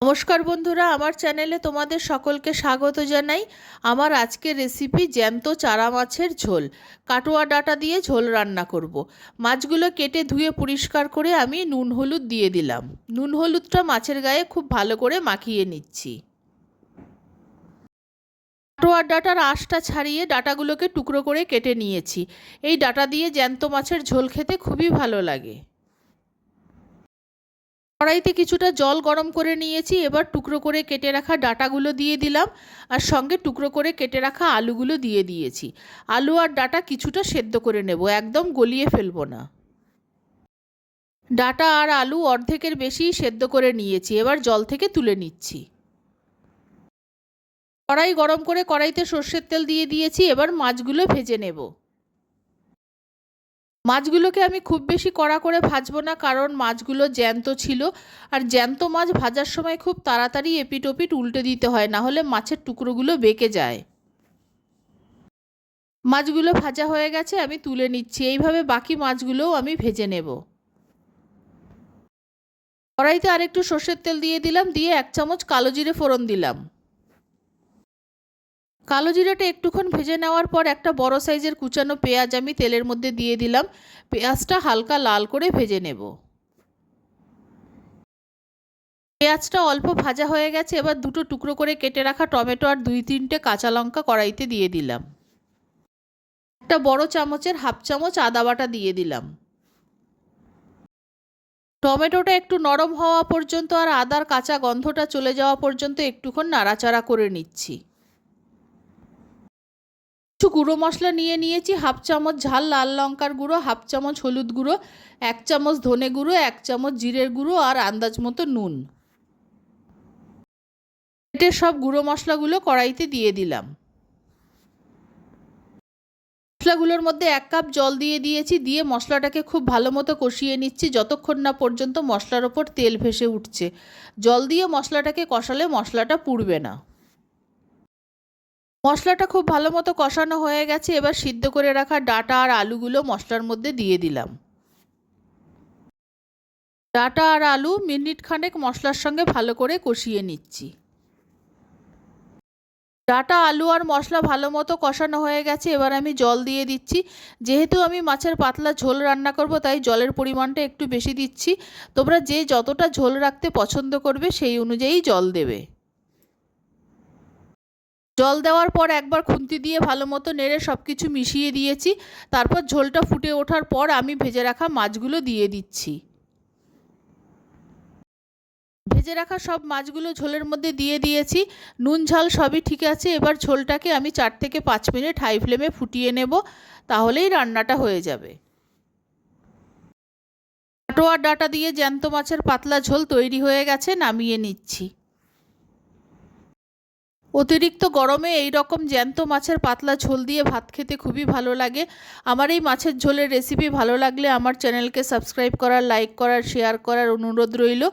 নমস্কার বন্ধুরা, আমার চ্যানেলে তোমাদের সকলকে স্বাগত জানাই। আমার আজকের রেসিপি জ্যান্ত চারা মাছের ঝোল। কাটোয়া ডাঁটা দিয়ে ঝোল রান্না করব। মাছগুলো কেটে ধুয়ে পরিষ্কার করে আমি নুন হলুদ দিয়ে দিলাম। নুন হলুদটা মাছের গায়ে খুব ভালো করে মাখিয়ে নিচ্ছি। কাটোয়ার ডাঁটার আঁশটা ছাড়িয়ে ডাঁটাগুলোকে টুকরো করে কেটে নিয়েছি। এই ডাঁটা দিয়ে জ্যান্ত মাছের ঝোল খেতে খুবই ভালো লাগে। কড়াইতে কিছুটা জল গরম করে নিয়েছি। এবার টুকরো করে কেটে রাখা ডাঁটাগুলো দিয়ে দিলাম, আর সঙ্গে টুকরো করে কেটে রাখা আলুগুলো দিয়ে দিয়েছি। আলু আর ডাঁটা কিছুটা সেদ্ধ করে নেব, একদম গলিয়ে ফেলবো না। ডাঁটা আর আলু অর্ধেকের বেশি সেদ্ধ করে নিয়েছি, এবার জল থেকে তুলে নিচ্ছি। কড়াই গরম করে কড়াইতে সর্ষের তেল দিয়ে দিয়েছি। এবার মাছগুলো ভেজে নেব। মাছগুলোকে আমি খুব বেশি কড়া করে ভাজবো না, কারণ মাছগুলো জ্যান্ত ছিল, আর জ্যান্ত মাছ ভাজার সময় খুব তাড়াতাড়ি এপিট ওপিট উল্টে দিতে হয়, না হলে মাছের টুকরোগুলো বেঁকে যায়। মাছগুলো ভাজা হয়ে গেছে, আমি তুলে নিচ্ছি। এইভাবে বাকি মাছগুলোও আমি ভেজে নেব। কড়াইতে আরেকটু সর্ষের তেল দিয়ে দিলাম, দিয়ে 1 চামচ কালো জিরে ফোড়ন দিলাম। কালো জিরাটা একটুক্ষণ ভেজে নেওয়ার পর একটা বড় সাইজের কুচানো পেঁয়াজ আমি তেলের মধ্যে দিয়ে দিলাম। পেঁয়াজটা হালকা লাল করে ভেজে নেব। পেঁয়াজটা অল্প ভাজা হয়ে গেছে, এবার দুটো টুকরো করে কেটে রাখা টমেটো আর 2-3টে কাঁচা লঙ্কা কড়াইতে দিয়ে দিলাম। একটা বড় চামচের 1/2 চামচ আদা বাটা দিয়ে দিলাম। টমেটোটা একটু নরম হওয়া পর্যন্ত আর আদার কাঁচা গন্ধটা চলে যাওয়া পর্যন্ত একটুক্ষণ নাড়াচাড়া করে নিচ্ছি। কিছু গুঁড়ো মশলা নিয়ে নিয়েছি। 1/2 চামচ ঝাল লাল লঙ্কার গুঁড়ো, 1/2 চামচ হলুদ গুঁড়ো, 1 চামচ ধনে গুঁড়ো, 1 চামচ জিরের গুঁড়ো আর আন্দাজ মতো নুন। এতে সব গুঁড়ো মশলাগুলো কড়াইতে দিয়ে দিলাম। মশলাগুলোর মধ্যে 1 কাপ জল দিয়ে দিয়েছি। দিয়ে মশলাটাকে খুব ভালো মতো কষিয়ে নিচ্ছি, যতক্ষণ না পর্যন্ত মশলার ওপর তেল ভেসে উঠছে। জল দিয়ে মশলাটাকে কষালে মশলাটা পুড়বে না। মশলাটা খুব ভালো মতো কষানো হয়ে গেছে। এবার সিদ্ধ করে রাখা ডাঁটা আর আলুগুলো মশলার মধ্যে দিয়ে দিলাম। ডাঁটা আর আলু মিনিট খানেক মশলার সঙ্গে ভালো করে কষিয়ে নিচ্ছি। ডাঁটা আলু আর মশলা ভালো মতো কষানো হয়ে গেছে। এবার আমি জল দিয়ে দিচ্ছি। যেহেতু আমি মাছের পাতলা ঝোল রান্না করব, তাই জলের পরিমাণটা একটু বেশি দিচ্ছি। তোমরা যে যতটা ঝোল রাখতে পছন্দ করবে সেই অনুযায়ী জল দেবে। জল দেওয়ার পর একবার খুন্তি দিয়ে ভালো মতো নেড়ে সব কিছু মিশিয়ে দিয়েছি। তারপর ঝোলটা ফুটে ওঠার পর আমি ভেজে রাখা মাছগুলো দিয়ে দিচ্ছি। ভেজে রাখা সব মাছগুলো ঝোলের মধ্যে দিয়ে দিয়েছি। নুন ঝাল সবই ঠিক আছে। এবার ঝোলটাকে আমি 4 থেকে 5 মিনিট হাই ফ্লেমে ফুটিয়ে নেব, তাহলেই রান্নাটা হয়ে যাবে। কাটোয়া ডাঁটা দিয়ে জ্যান্ত মাছের পাতলা ঝোল তৈরি হয়ে গেছে, নামিয়ে নিচ্ছি। অতিরিক্ত গরমে এই রকম জ্যান্ত মাছের পাতলা ঝোল দিয়ে ভাত খেতে খুবই ভালো লাগে। আমার এই মাছের ঝোলের রেসিপি ভালো লাগলে আমার চ্যানেলকে সাবস্ক্রাইব করার, লাইক করার, শেয়ার করার অনুরোধ রইল।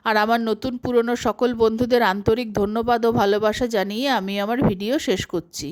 আর আমার নতুন পুরনো সকল বন্ধুদের আন্তরিক ধন্যবাদ ও ভালোবাসা জানিয়ে আমি আমার ভিডিও শেষ করছি।